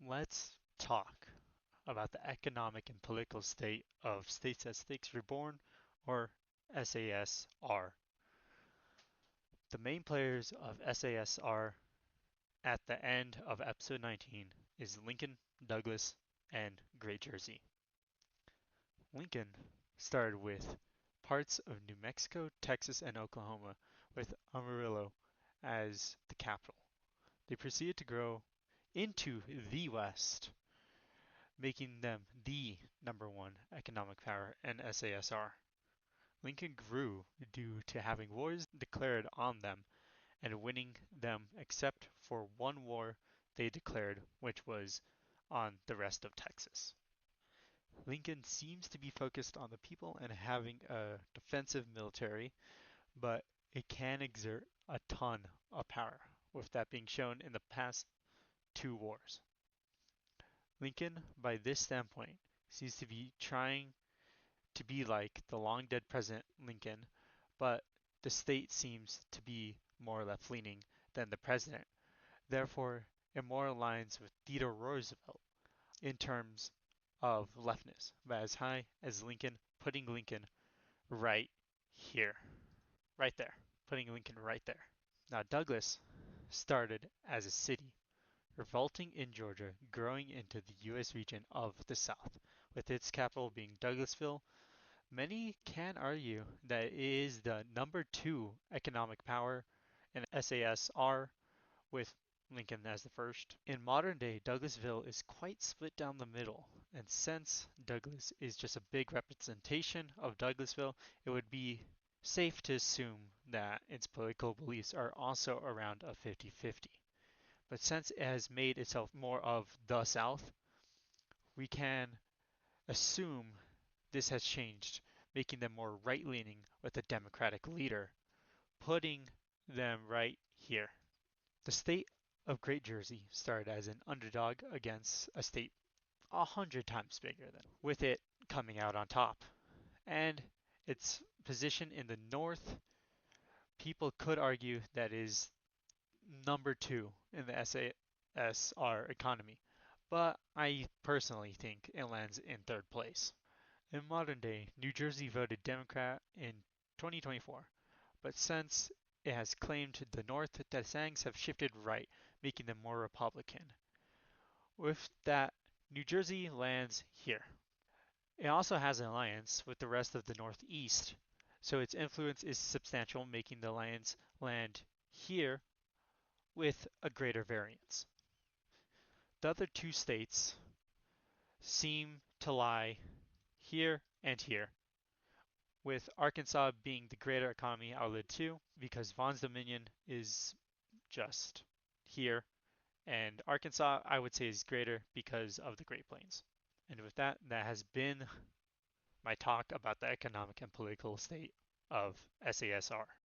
Let's talk about the economic and political state of States as Stakes Reborn, or SASR. The main players of SASR at the end of episode 19 is Lincoln, Douglas, and Great Jersey. Lincoln started with parts of New Mexico, Texas, and Oklahoma, with Amarillo as the capital. They proceeded to grow into the West, making them the number one economic power in SASR. Lincoln grew due to having wars declared on them and winning them except for one war they declared, which was on the rest of Texas. Lincoln seems to be focused on the people and having a defensive military, but it can exert a ton of power, with that being shown in the past two wars. Lincoln, by this standpoint, seems to be trying to be like the long dead President Lincoln, but the state seems to be more left leaning than the president. Therefore, it more aligns with Theodore Roosevelt in terms of leftness, but as high as Lincoln, putting Lincoln right here, right there, putting Lincoln right there. Now, Douglas started as a city, revolting in Georgia, growing into the U.S. region of the South, with its capital being Douglasville. Many can argue that it is the number two economic power in SASR, with Lincoln as the first. In modern day, Douglasville is quite split down the middle, and since Douglas is just a big representation of Douglasville, it would be safe to assume that its political beliefs are also around a 50-50. But since it has made itself more of the South, we can assume this has changed, making them more right leaning with a Democratic leader, putting them right here. The state of Great Jersey started as an underdog against a state 100 times bigger than, with it coming out on top. And its position in the north, people could argue that is number two in the SASR economy, but I personally think it lands in third place. In modern day, New Jersey voted Democrat in 2024, but since it has claimed the North, the Sangs have shifted right, making them more Republican. With that, New Jersey lands here. It also has an alliance with the rest of the Northeast, so its influence is substantial, making the alliance land here with a greater variance. The other two states seem to lie here and here, with Arkansas being the greater economy out of the two, because Vaughn's Dominion is just here, and Arkansas, I would say, is greater because of the Great Plains. And with that, that has been my talk about the economic and political state of SASR.